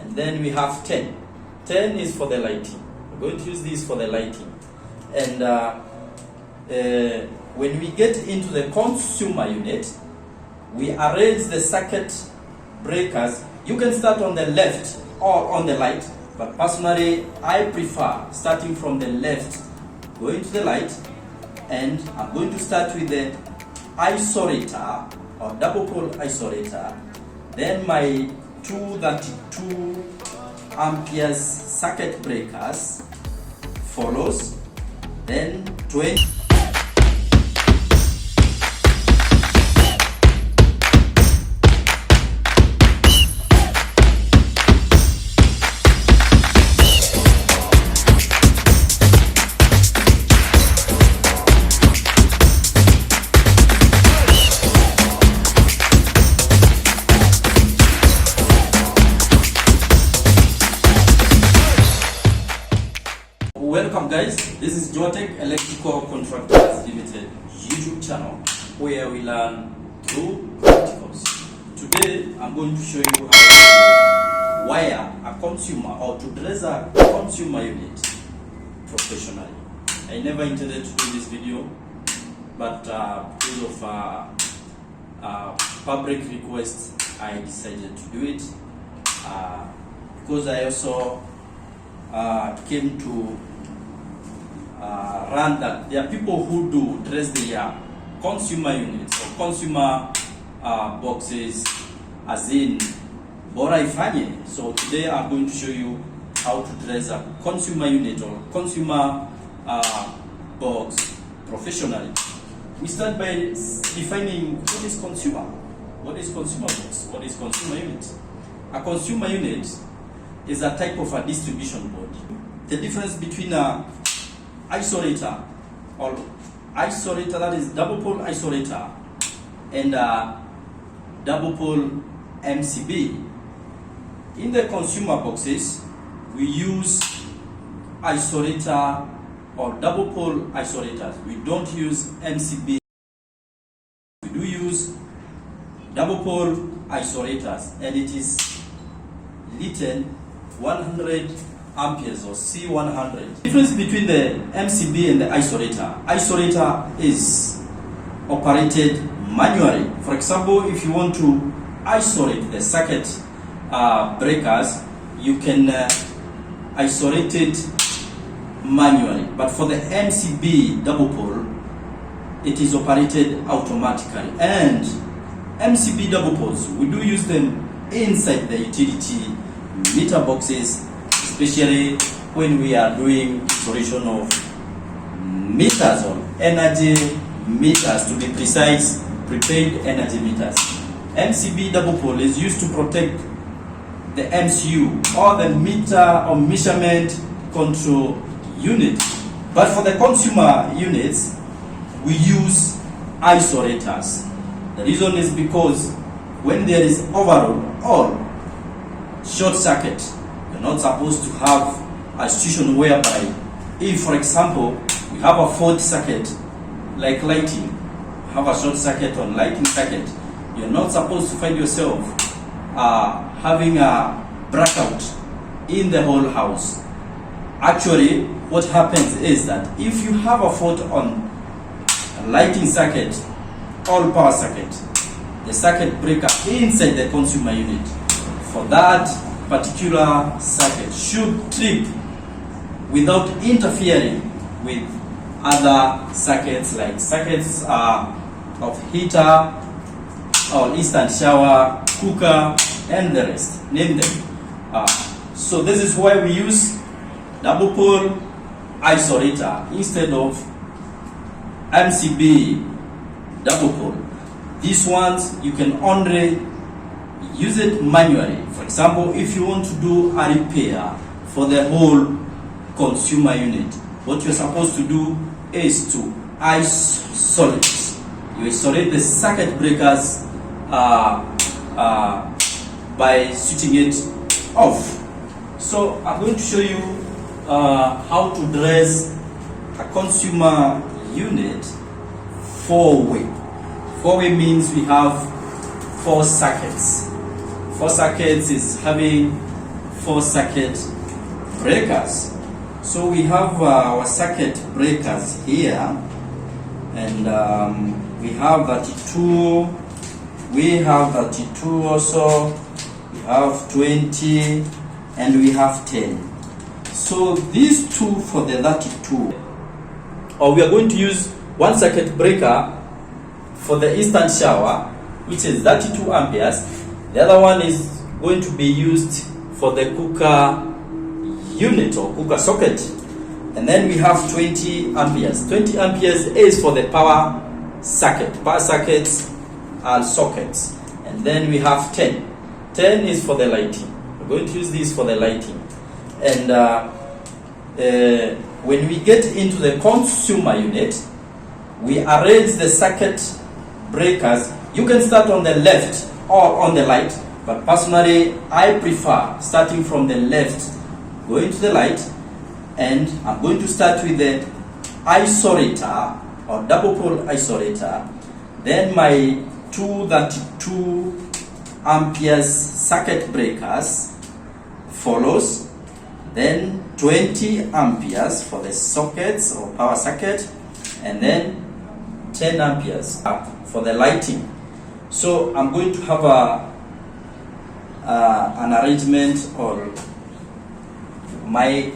and then we have 10. 10 is for the lighting. We're going to use this for the lighting. And when we get into the consumer unit, we arrange the circuit breakers. You can start on the left or on the light, but personally I prefer starting from the left, going to the light, and I'm going to start with the isolator or double pole isolator, then my 232 amperes circuit breakers follows, then 20. Welcome guys, this is JohwaTech Electrical Contractors Limited YouTube channel where we learn through practicals. Today I'm going to show you how to wire a consumer or to dress a consumer unit professionally. I never intended to do this video, but because of public request I decided to do it because I also came to run that there are people who do dress their consumer units or consumer boxes as in bora ifanye. So today I'm going to show you how to dress a consumer unit or consumer box professionally. We start by defining what is consumer. What is consumer box? What is consumer unit? A consumer unit is a type of a distribution board. The difference between a isolator or isolator, that is double pole isolator, and a double pole MCB. In the consumer boxes, we use isolator or double pole isolators. We don't use MCB. We do use double pole isolators, and it is written 100 amperes or C100. Difference between the MCB and the isolator. Isolator is operated manually. For example, if you want to isolate the circuit breakers, you can isolate it manually. But for the MCB double pole, it is operated automatically. And MCB double poles, we do use them inside the utility meter boxes, especially when we are doing installation of meters or energy meters, to be precise, prepaid energy meters. MCB double pole is used to protect the MCU or the meter or measurement control unit. But for the consumer units, we use isolators. The reason is because when there is overload or short circuit, you're not supposed to have a situation whereby, if for example we have a fault circuit like lighting, have a short circuit on lighting circuit, you're not supposed to find yourself having a blackout in the whole house. Actually, what happens is that if you have a fault on a lighting circuit, all power circuit, the circuit breaker inside the consumer unit for that particular circuit should trip without interfering with other circuits, like circuits of heater or instant shower, cooker, and the rest, name them. So this is why we use double pole isolator instead of MCB double pole. These ones you can only use it manually. For example, if you want to do a repair for the whole consumer unit, what you're supposed to do is to isolate. You isolate the circuit breakers by switching it off. So I'm going to show you how to dress a consumer unit four-way. Four-way means we have 4 circuits. 4 circuits is having 4 circuit breakers. So we have our circuit breakers here, and we have 32, we have 32 also, we have 20, and we have 10. So these two for the 32, or we are going to use one circuit breaker for the instant shower, which is 32 amperes. The other one is going to be used for the cooker unit or cooker socket, and then we have 20 amperes. 20 amperes is for the power sockets and sockets, and then we have 10. 10 is for the lighting. We're going to use this for the lighting. And when we get into the consumer unit, we arrange the circuit breakers. You can start on the left or on the light, but personally I prefer starting from the left, going to the light, and I'm going to start with the isolator or double pole isolator, then my 232 amperes circuit breakers follows, then 20 amperes for the sockets or power socket, and then 10 amperes for the lighting. So I'm going to have an arrangement, or my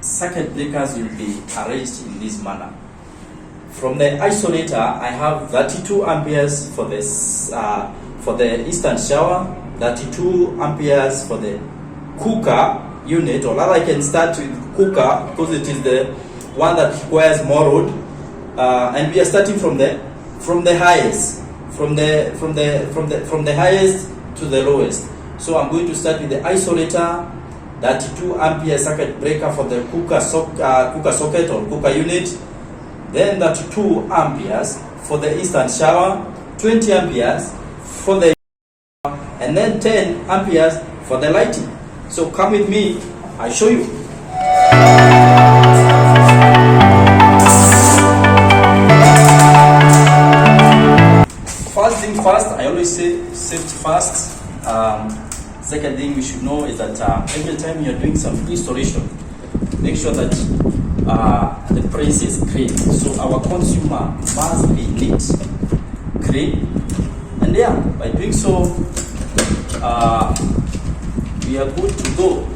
circuit breakers will be arranged in this manner. From the isolator, I have 32 amperes for this for the instant shower, 32 amperes for the cooker unit, or rather I can start with cooker because it is the one that requires more load, and we are starting from the highest, from the highest to the lowest. So I'm going to start with the isolator, 32 ampere circuit breaker for the cooker socket or cooker unit, then 32 amperes for the instant shower, 20 amperes for the, and then 10 amperes for the lighting. So come with me, I'll show you. First thing first, I always say safety first. Second thing we should know is that every time you're doing some installation, make sure that the place is clean. So our consumer must be neat, clean, and yeah, by doing so, we are good to go.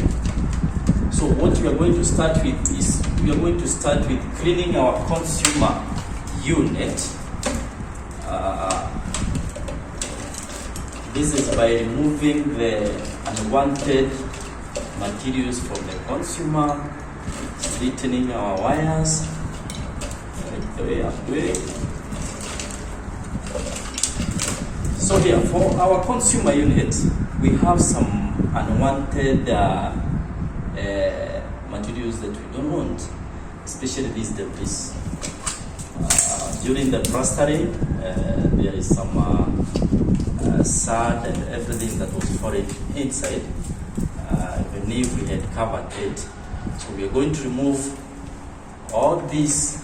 So what we are going to start with is, we are going to start with cleaning our consumer unit. This is by removing the unwanted materials from the consumer, straightening our wires right the way I'm doing. So here, for our consumer unit, we have some unwanted materials that we don't want, especially these debris. During the plastering, there is some sand and everything that was falling inside, even if we had covered it. So we are going to remove all these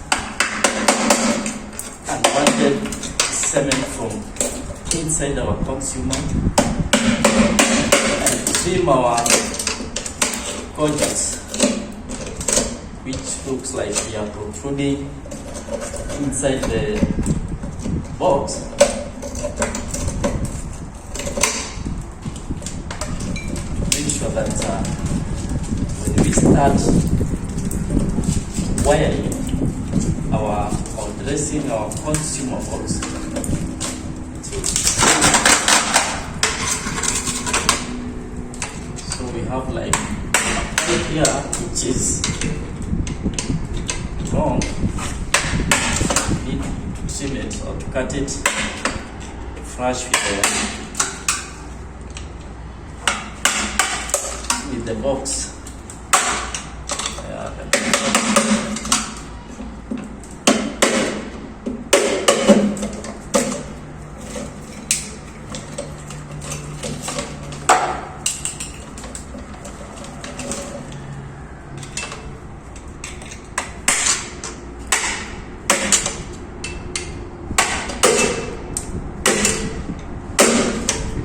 unwanted cement from inside our consumer and trim our corners, which looks like we are protruding inside the box. Make sure that when we start wiring or dressing our consumables, so we have like right here, which is wrong. Need to trim it or to cut it, flush with the box.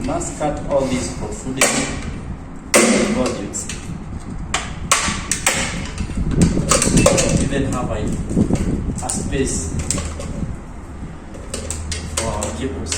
Must cut all these protruding conduits. Even have a space for our cables.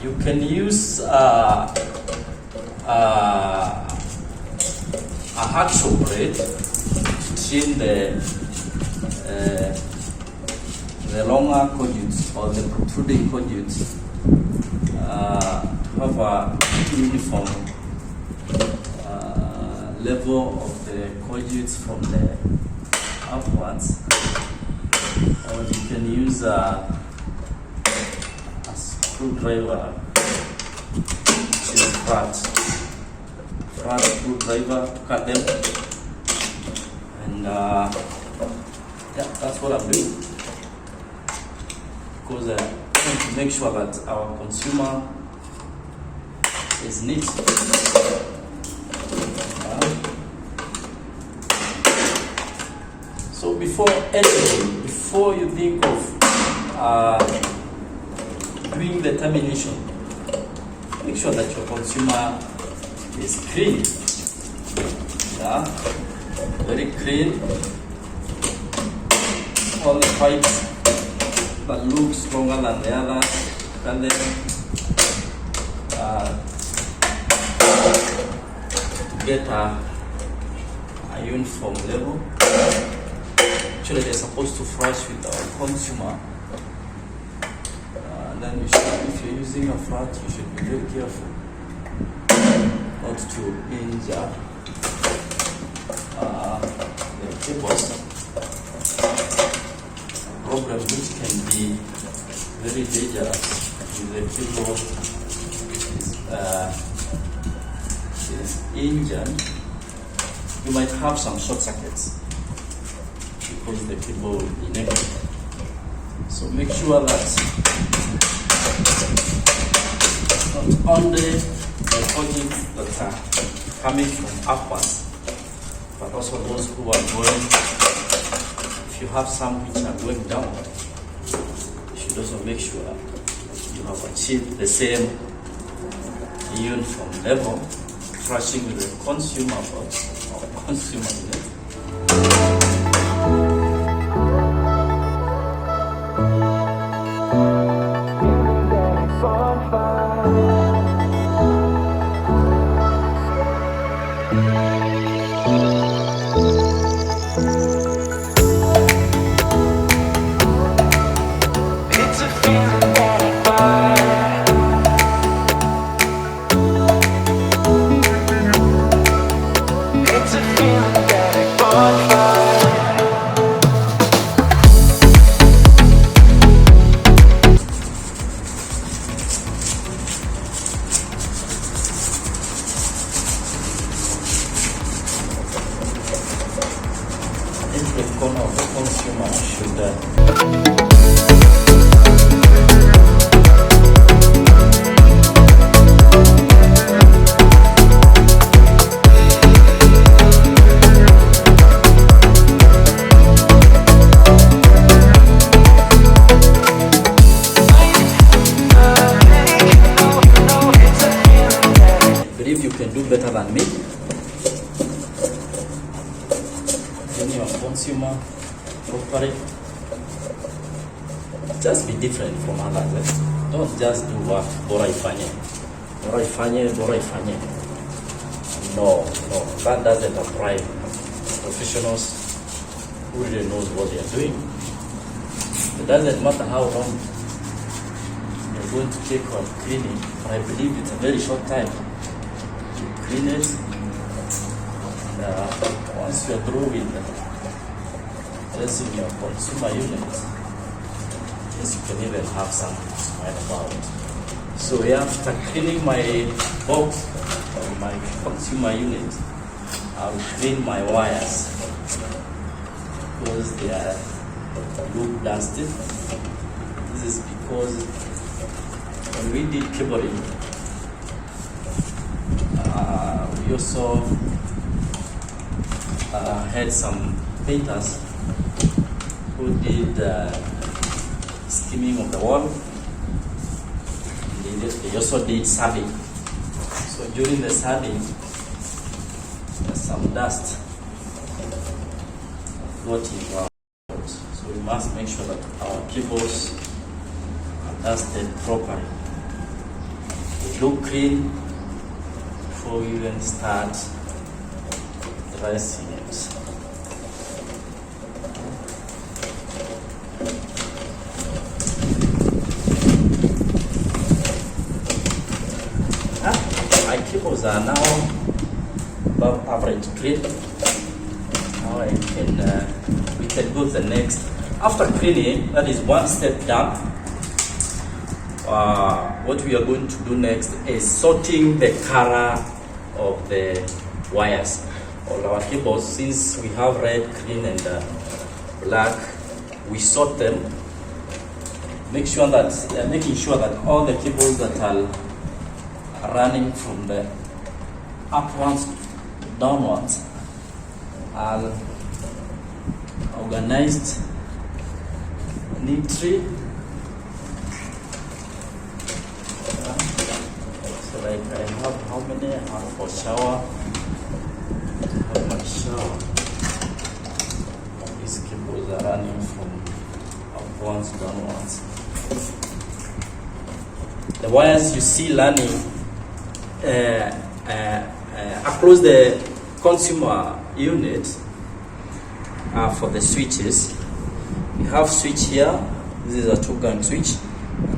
You can use a hacksaw blade to trim the longer conduits or the protruding conduits to have a uniform level of the conduits from the upwards. Or you can use a screwdriver, which is flat screwdriver, cut them, and yeah, that's what I'm doing, because I want to make sure that our consumer is neat. So before anything, before you think of doing the termination, make sure that your consumer is clean. Yeah, very clean. All the pipes that look stronger than the others, and then to get a uniform level. Actually, they're supposed to flush with our consumer. Then you should, if you're using a flat, you should be very careful not to injure the cables. A problem which can be very dangerous if the cable is injured. You might have some short circuits because the cable will be negative. So make sure that not only the conduits that are coming from upwards, but also those who are going, if you have some which are going down, you should also make sure you have achieved the same uniform level, flushing with the consumer box or consumer unit. The corner of the consumer should I believe you can do better than me. Your consumer properly. Just be different from others. Don't just do what bora ifanye. No, that doesn't apply. Professionals who really knows what they are doing. It doesn't matter how long you're going to take on cleaning, but I believe it's a very short time to clean it. Once you're through with dressing your consumer unit, yes, you can even have something to smile about. So after cleaning my box or my consumer unit, I'll clean my wires because they are look dusted. This is because when we did cabling, we also had some painters who did skimming of the wall. They also did sanding. So during the sanding, there's some dust floating around. So we must make sure that our cables are dusted properly. They look clean before we even start dressing it. My cables are now above average clean. Now we can go to the next. After cleaning, that is one step done. What we are going to do next is sorting the color of the wires. All our cables, since we have red, green, and black, we sort them. Making sure that all the cables that are running from the upwards to downwards are organized neatly. So like I have how many I have for shower. I have my shower. These cables are running from upwards to downwards. The wires you see running across the consumer unit for the switches. We have switch here. This is a 2-gang switch.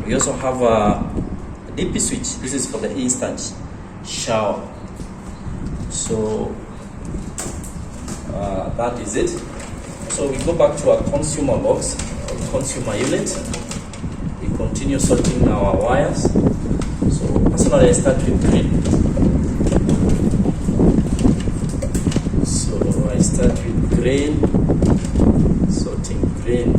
We also have a DP switch. This is for the instant shower. So that is it. So we go back to our consumer box, our consumer unit. We continue sorting our wires. So personally I start with green. So I start with green, sorting green.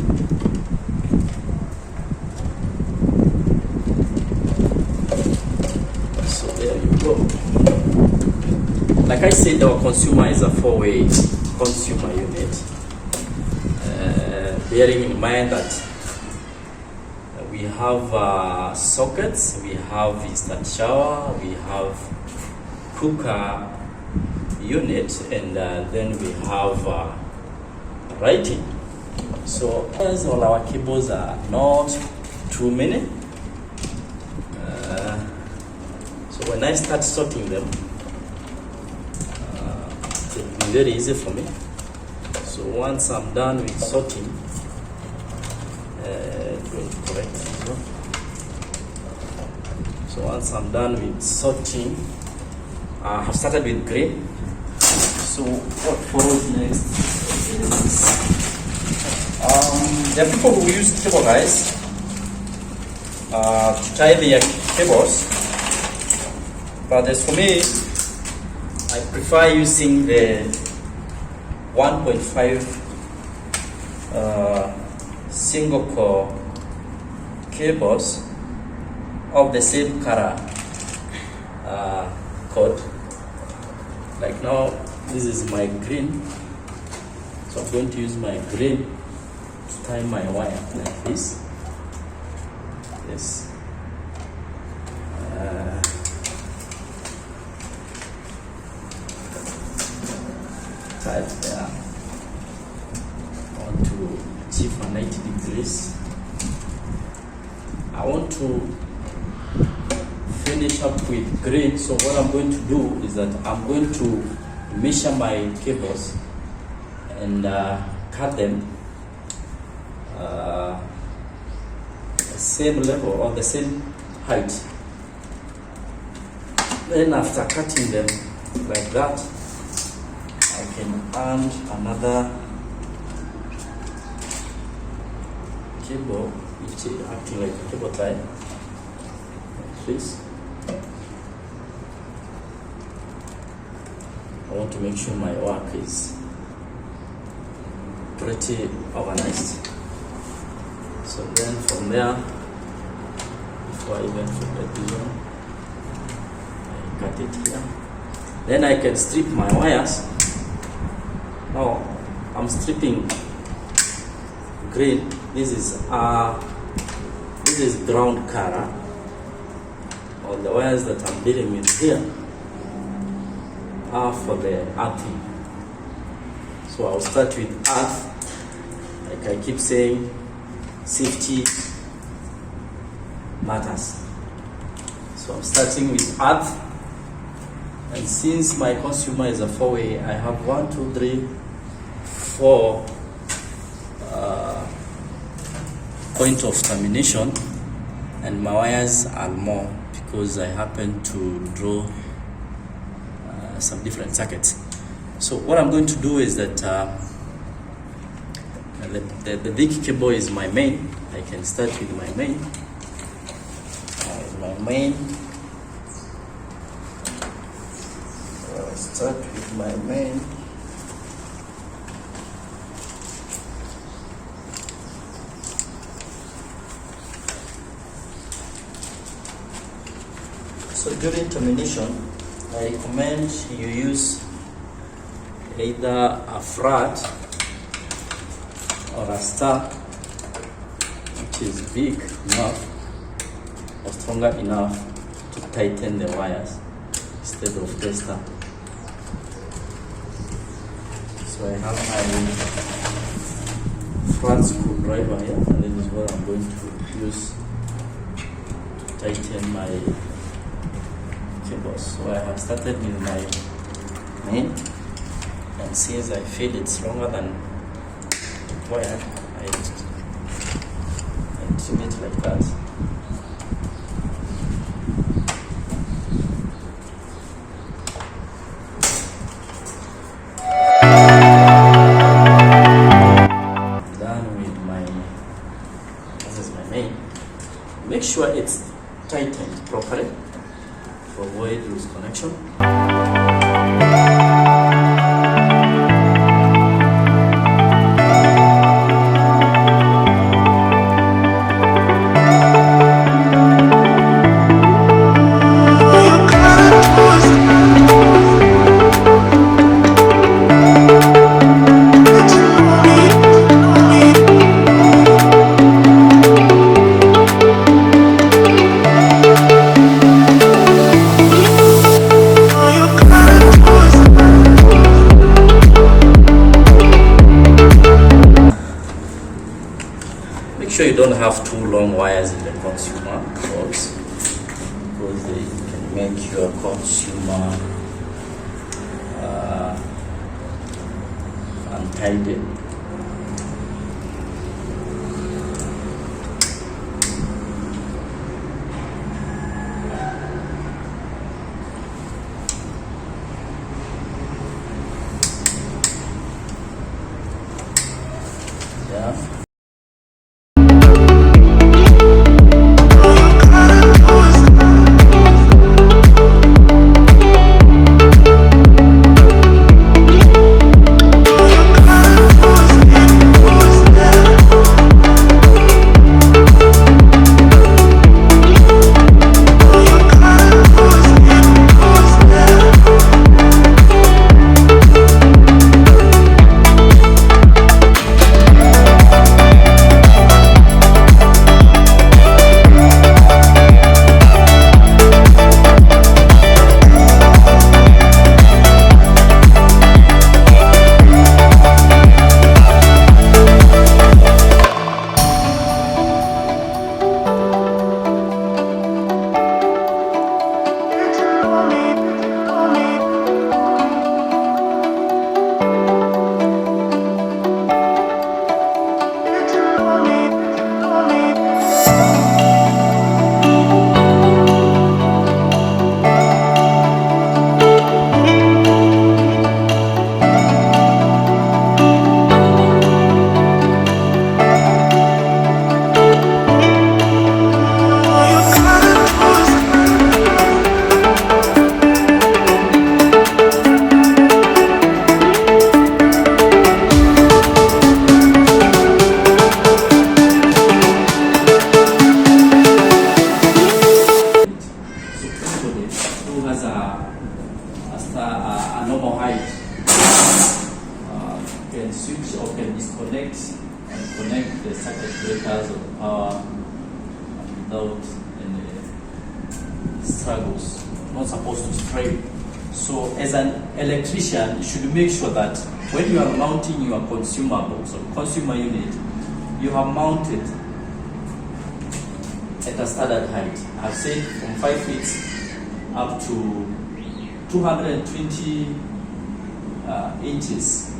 So there you go. Like I said, our consumer is a 4-way consumer unit. Bearing in mind that we have sockets, we have instant shower, we have cooker unit, and then we have lighting. So as all our cables are not too many, so when I start sorting them, it will be very easy for me. So once I'm done with sorting, so once I'm done with sorting, I have started with green. So what follows next is there are people who use cable guys to tie their cables, but as for me, I prefer using the 1.5 single core cables of the same color code. Like now, this is my green, so I'm going to use my green to tie my wire like this. Yes. Tie it there. I want to achieve for 90 degrees. I want to finish up with green. So what I'm going to do is that I'm going to measure my cables and cut them the same level or the same height. Then after cutting them like that, I can add another cable which is acting like a cable tie, like this. I want to make sure my work is pretty organized. So then from there, before I even forget this one, I cut it here. Then I can strip my wires. Now I'm stripping green. This is ground color. All the wires that I'm dealing with here are for the earthing. So I'll start with earth. Like I keep saying, safety matters. So I'm starting with earth. And since my consumer is a 4-way, I have 1, 2, 3, 4 point of termination, and my wires are more because I happen to draw some different circuits. So what I'm going to do is that the big cable is my main. I can start with my main. I'll start with my main. So during termination, I recommend you use either a flat or a star which is big enough or stronger enough to tighten the wires instead of tester. So I have my flat screwdriver here, and this is what I'm going to use to tighten my cables. So I have started with my main, and since I feel it's longer than wire, I trim it like that. Done with my, this is my main. Make sure it's tightened properly to avoid loose connection. Make sure you don't have too long wires in the consumer box because they can make your consumer untidy. Yeah. a normal height. Can switch or can disconnect and connect the circuit breakers of the power without any struggles. Not supposed to stray. So as an electrician, you should make sure that when you are mounting your consumables or consumer unit, you have mounted at a standard height. I've said from 5 feet up to 220 inches.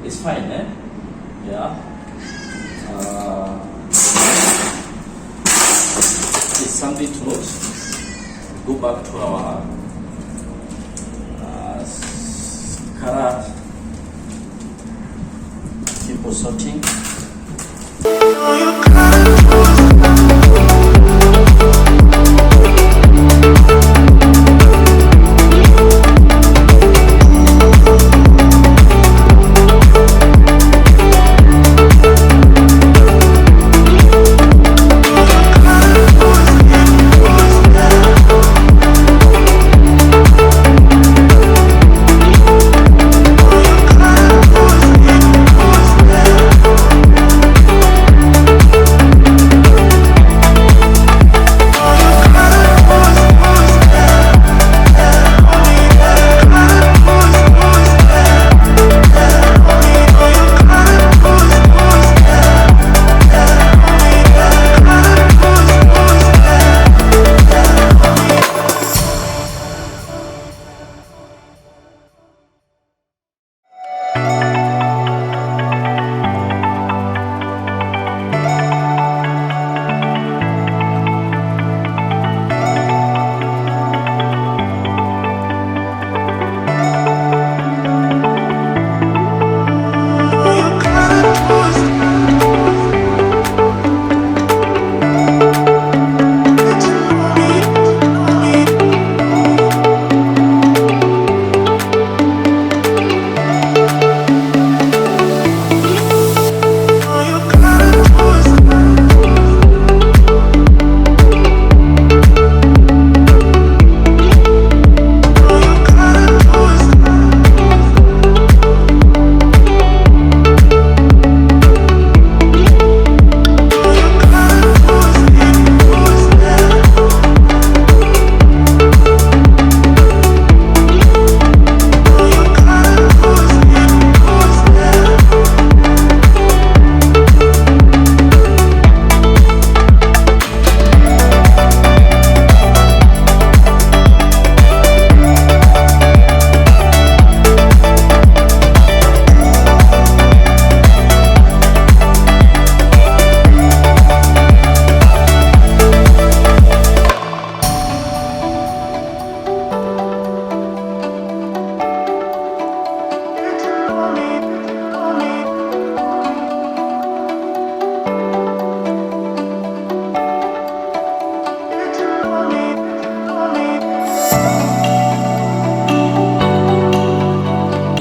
It's fine, eh? Yeah. It's something to note. Go back to our color simple sorting.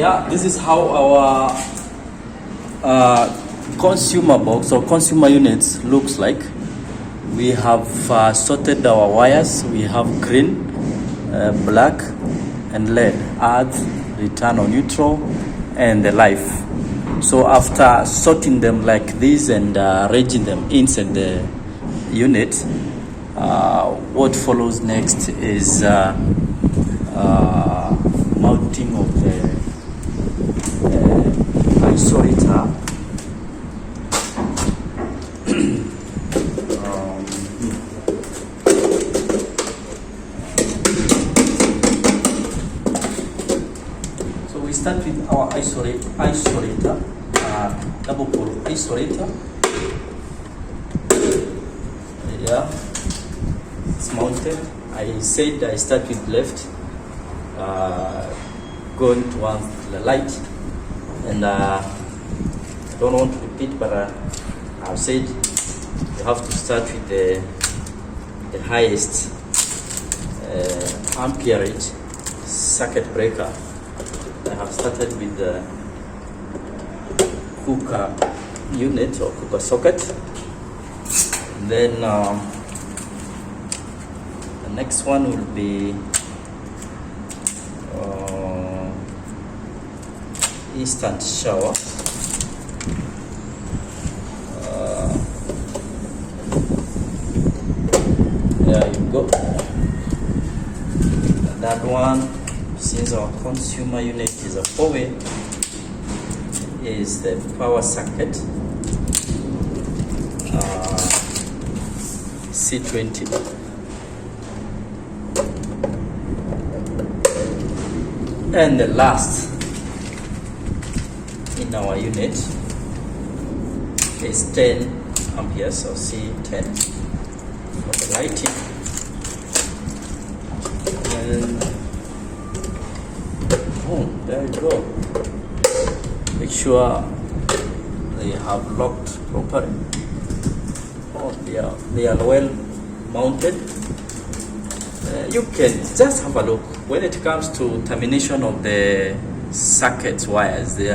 Yeah, this is how our consumer box or consumer units looks like. We have sorted our wires. We have green, black, and lead, earth, return or neutral, and the life. So after sorting them like this and arranging them inside the unit, what follows next is mounting of the isolator. So we start with our isolator, double pole isolator. Yeah, it's mounted. I said I start with left, going towards the light, and I don't want to repeat, but I've said you have to start with the highest amperage circuit breaker. I have started with the cooker unit or cooker socket. And then the next one will be instant shower. There you go. That one, since our consumer unit is a 4-way, is the power socket C20. And the last in our unit is 10 amperes, so C10 for the lighting. And there you go. Make sure they have locked properly. They are well mounted. You can just have a look. When it comes to termination of the circuit wires, the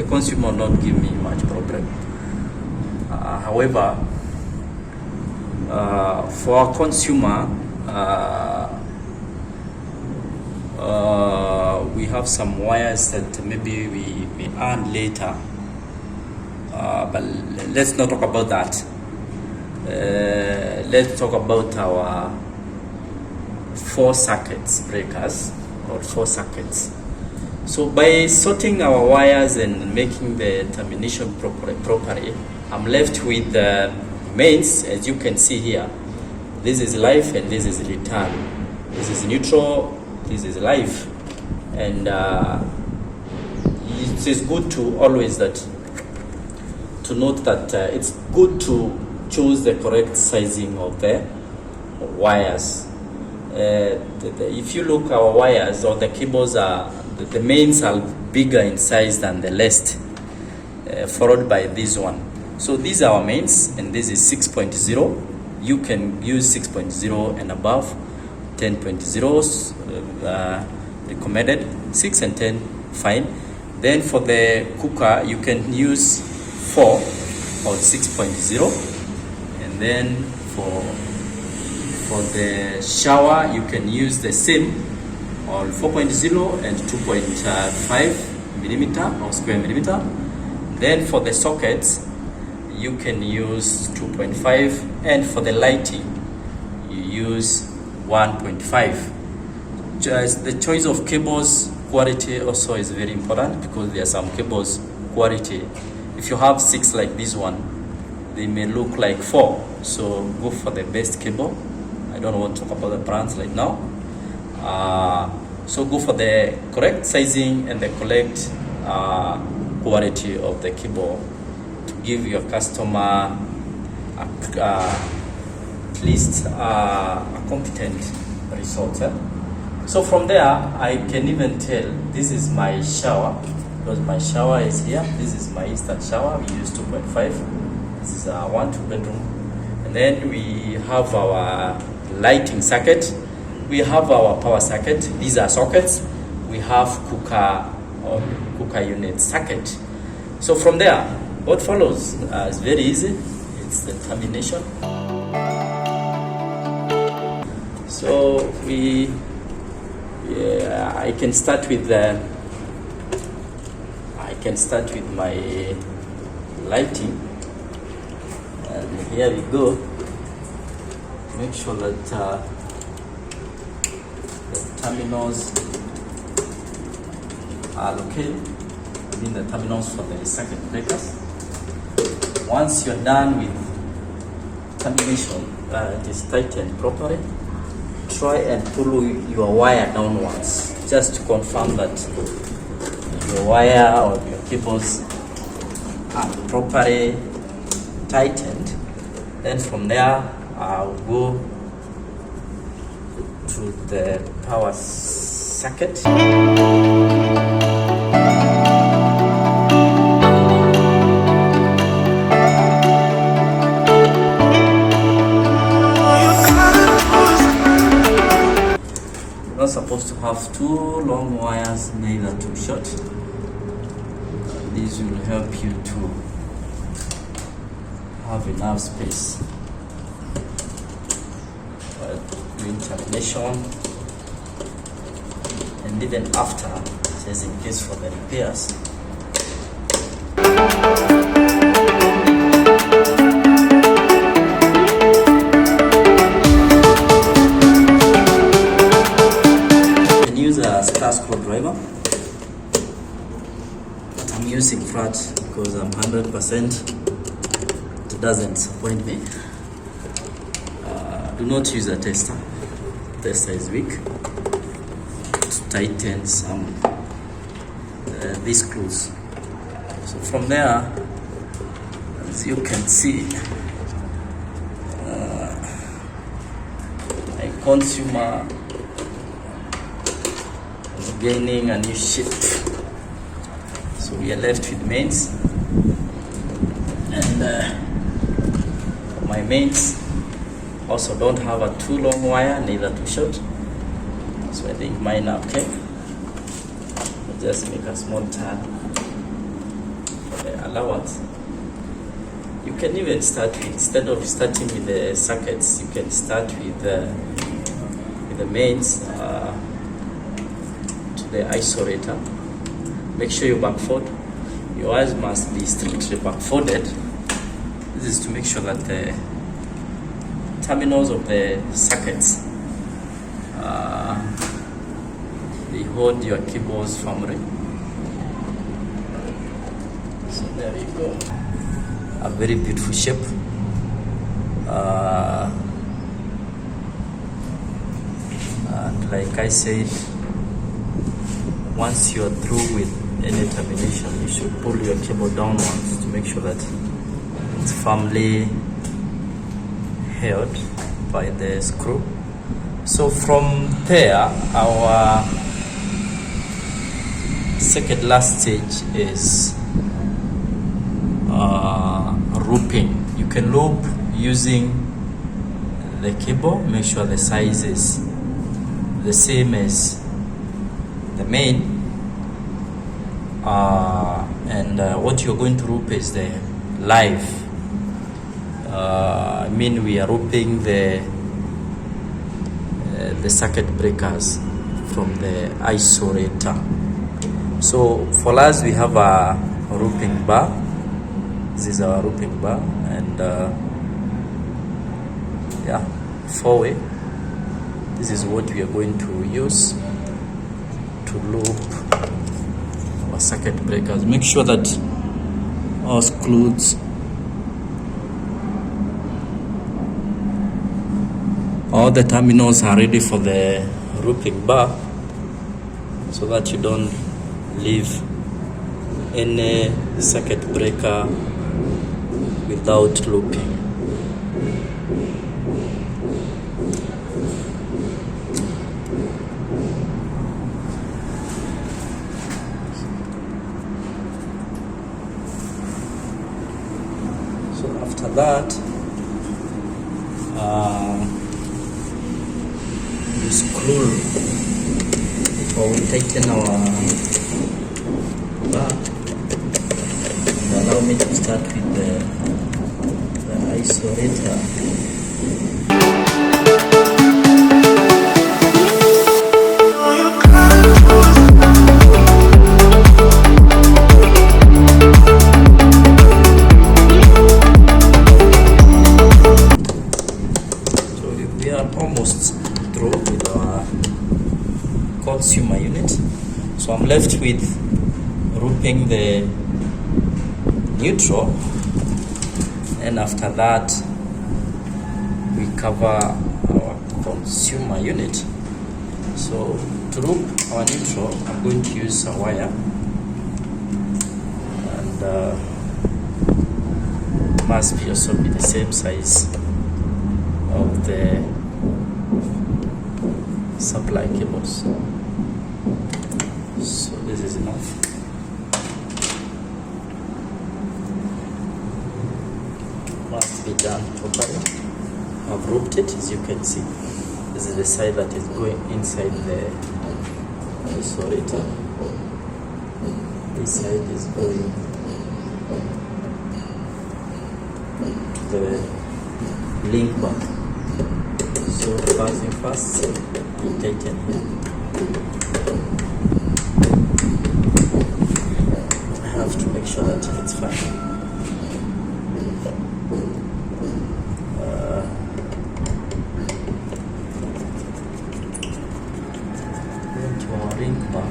consumer will not give me much problem. However, for our consumer, we have some wires that maybe we may earn later, but let's not talk about that. Let's talk about our 4 circuits breakers, or 4 circuits. So by sorting our wires and making the termination properly, I'm left with the mains. As you can see here, this is live and this is return. This is neutral, this is live. And it is good to always to note that it's good to choose the correct sizing of the wires. If you look, our wires or the cables the mains are bigger in size than the last, followed by this one. So these are our mains, and this is 6.0. You can use 6.0 and above. 10.0 recommended, 6 and 10 fine. Then for the cooker, you can use 4 or 6.0, and then for the shower, you can use the same, or 4.0 and 2.5 millimeter or square millimeter. Then for the sockets, you can use 2.5, and for the lighting, you use 1.5. Just the choice of cables quality also is very important, because there are some cables quality. If you have 6 like this one, they may look like 4. So go for the best cable. I don't want to talk about the brands right now. So go for the correct sizing and the correct quality of the cable to give your customer at least a competent result. So from there, I can even tell this is my shower, because my shower is here. This is my instant shower. We use 2.5. This is a 1-2 bedroom. And then we have our lighting circuit. We have our power circuit. These are sockets. We have cooker or cooker unit circuit. So from there, what follows is very easy. It's the termination. So I can start with my lighting, and here we go. Make sure that the terminals are located within the terminals for the circuit breakers. Once you're done with termination, it is tightened properly. Try and pull your wire downwards, just to confirm that your wire or your cables are properly tightened. Then from there, I'll go to the power socket. Not supposed to have too long wires, neither too short. These will help you to have enough space. Doing termination, and even after, just in case for the repairs. You can use a star screwdriver, but I'm using flat because I'm 100%. It doesn't disappoint me. Do not use a tester. Tester is weak. To tighten some these screws. So from there, as you can see, my consumer is gaining a new shift. So we are left with mains, and my mains also don't have a too long wire, neither too short. So I think mine are okay. I'll just make a small turn for the allowance. You can even start with, instead of starting with the sockets, you can start with the mains to the isolator. Make sure you backfold. Your wires must be strictly backfolded. This is to make sure that the terminals of the sockets they hold your cables firmly. So there you go. A very beautiful shape. And like I said, once you are through with any termination, you should pull your cable downwards to make sure that it's firmly held by the screw. So from there, our second last stage is looping. You can loop using the cable. Make sure the size is the same as the main, and what you're going to loop is the live. We are looping the circuit breakers from the isolator. So for us, we have a looping bar. This is our looping bar, and 4-way. This is what we are going to use to loop our circuit breakers. Make sure that our screws, all the terminals are ready for the looping bar, so that you don't leave any circuit breaker without looping. So after that, we screw, or we tighten our bar. And allow me to start with the isolator. We are almost through with our consumer unit. So I'm left with looping the neutral, and after that we cover our consumer unit. So to loop our neutral, I'm going to use a wire, and must be also be the same size of the supply cables. So this is enough. Must be done properly. I've looped it, as you can see. This is the side that is going inside the isolator. This side is going to the link back. So first thing first, you tighten here. sure that it's fine. Into our ring bar.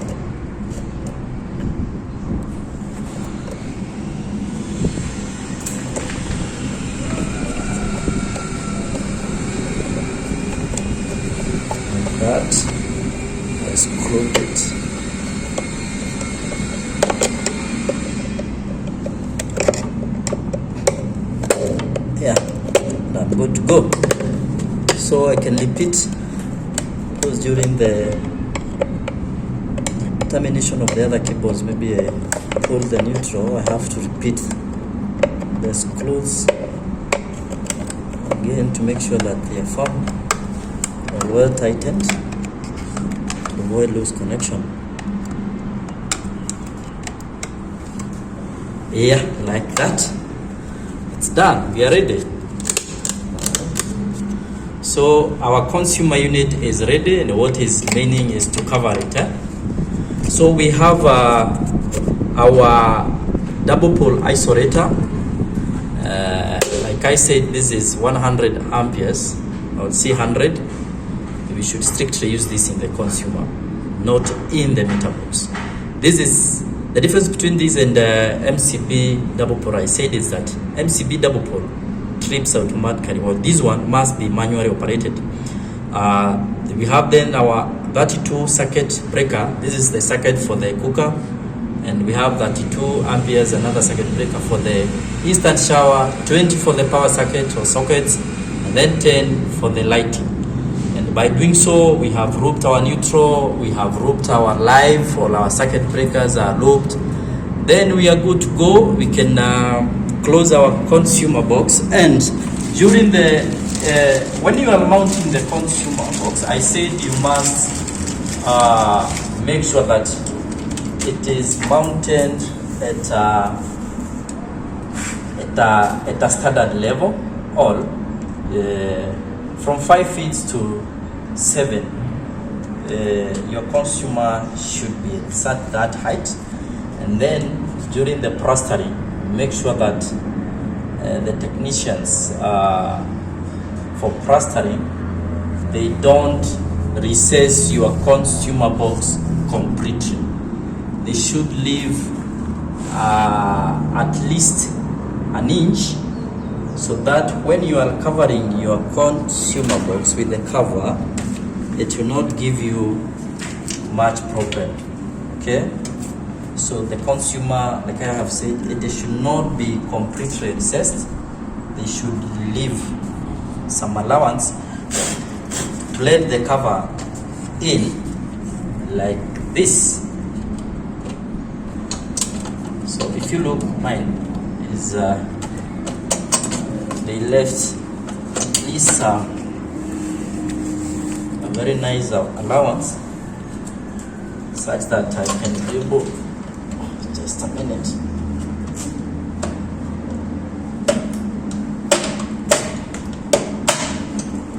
Like that. Let's group it. Yeah, I'm good to go. So I can repeat, because during the termination of the other cables, maybe I pull the neutral, I have to repeat the screws again to make sure that they are firm and well tightened to avoid loose connection. Yeah, like that. It's done. We are ready. So our consumer unit is ready, and what is remaining is to cover it. So we have our double pole isolator. Like I said, this is 100 amperes or C100. We should strictly use this in the consumer, not in the meter box. This is the difference between this and MCB double pole. I said is that MCB double pole trips automatically, while this one must be manually operated. We have then our 32 circuit breaker. This is the circuit for the cooker, and we have 32 amperes, another circuit breaker for the instant shower, 20 for the power circuit or sockets, and then 10 for the lighting. And by doing so, we have looped our neutral, we have looped our live, all our circuit breakers are looped. Then we are good to go. We can close our consumer box, and during the when you are mounting the consumer box, I said you must make sure that it is mounted at a standard level, all from 5 feet to 7. Your consumer should be at that height, and then during the plastering, make sure that the technicians for plastering, they don't recess your consumer box completely. They should leave at least an inch, so that when you are covering your consumer box with the cover, it will not give you much problem. Okay, so the consumer, like I have said, it should not be completely recessed. They should leave some allowance to let the cover in like this. So if you look, mine is they left this a very nice allowance, such that I can be able, just a minute,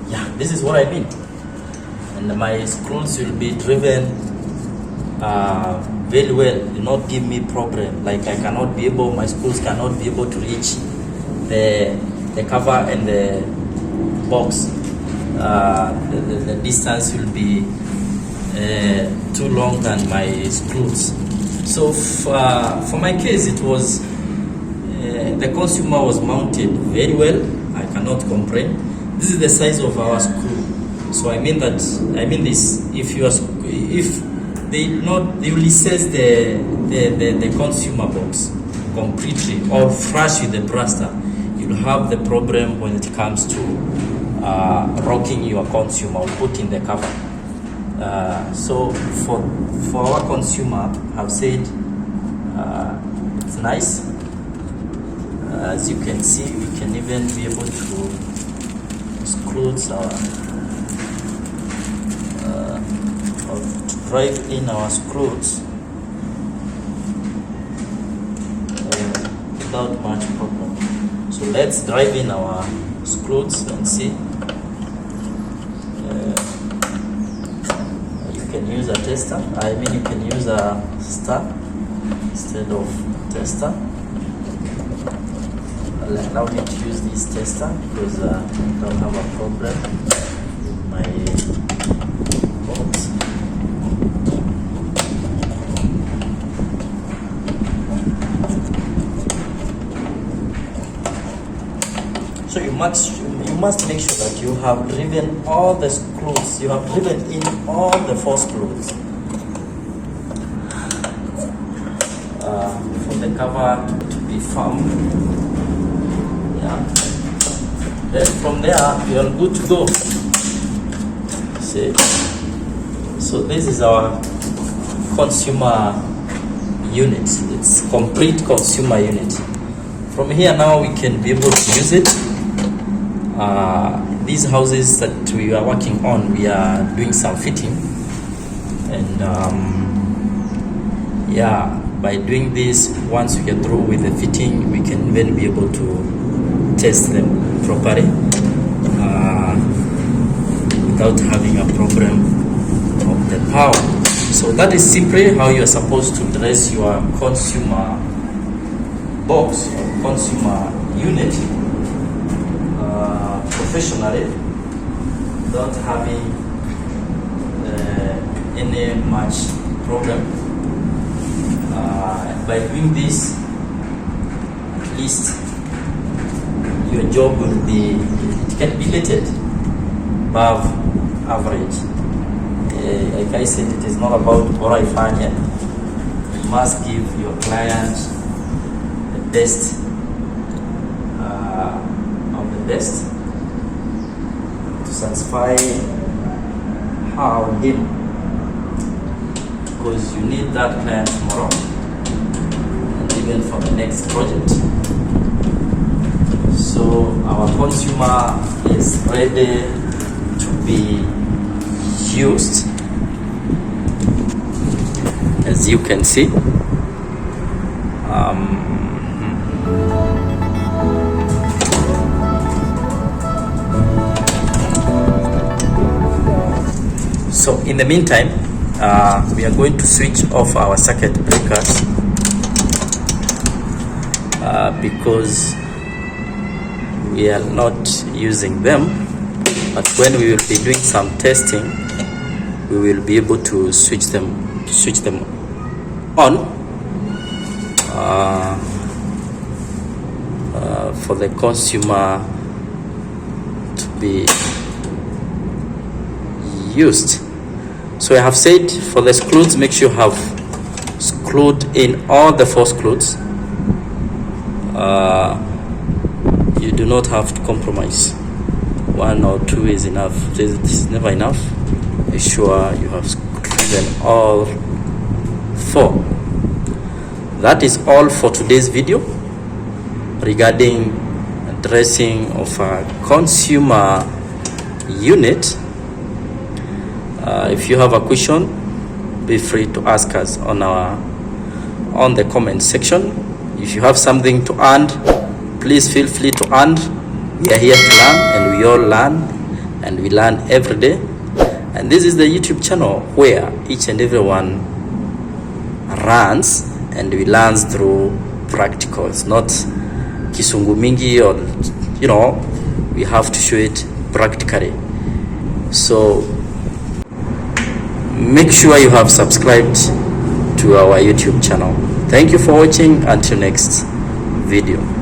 yeah, this is what I mean. And my screws will be driven very well, do not give me problem. Like I cannot be able, my screws cannot be able to reach the cover and the box. The distance will be too long than my screws. So for my case, it was the consumer was mounted very well. I cannot complain. This is the size of our screw. So I mean this. If they will recess the consumer box completely or flush with the blaster, you'll have the problem when it comes to rocking your consumer or putting the cover. So for our consumer, I've said it's nice. As you can see, we can even be able to screw our or to drive in our screws without much problem. So let's drive in our screws and see. You can use a tester. You can use a star instead of tester. Allow me to use this tester because I don't have a problem with my box. So you must make sure that you have driven all the screws. You have driven in all the 4 screws for the cover to be firm. Yeah. Then from there you are good to go. See. So this is our consumer unit. It's complete consumer unit. From here now we can be able to use it. These houses that we are working on, we are doing some fitting, and yeah, by doing this, once we get through with the fitting, we can then be able to test them properly without having a problem of the power. So that is simply how you are supposed to dress your consumer box or consumer unit professionally, without having any much problem. By doing this, at least your job will be, it can be rated above average. Like I said, it is not about bora ifanye. You must give your client the best of the best to satisfy her or him, because you need that client tomorrow and even for the next project. So our consumer is ready to be used, as you can see. So in the meantime, we are going to switch off our circuit breakers because we are not using them, but when we will be doing some testing, we will be able to switch them on for the consumer to be used. So I have said for the screws, make sure you have screwed in all the 4 screws. You do not have to compromise. 1 or 2 is enough. This is never enough. Make sure you have screwed in all 4. That is all for today's video regarding dressing of a consumer unit. If you have a question, be free to ask us on the comment section. If you have something to add, please feel free to add. We are here to learn, and we all learn, and we learn every day. And this is the YouTube channel where each and everyone runs, and we learn through practicals, not kisungu mingi, or we have to show it practically. So make sure you have subscribed to our YouTube channel. Thank you for watching. Until next video.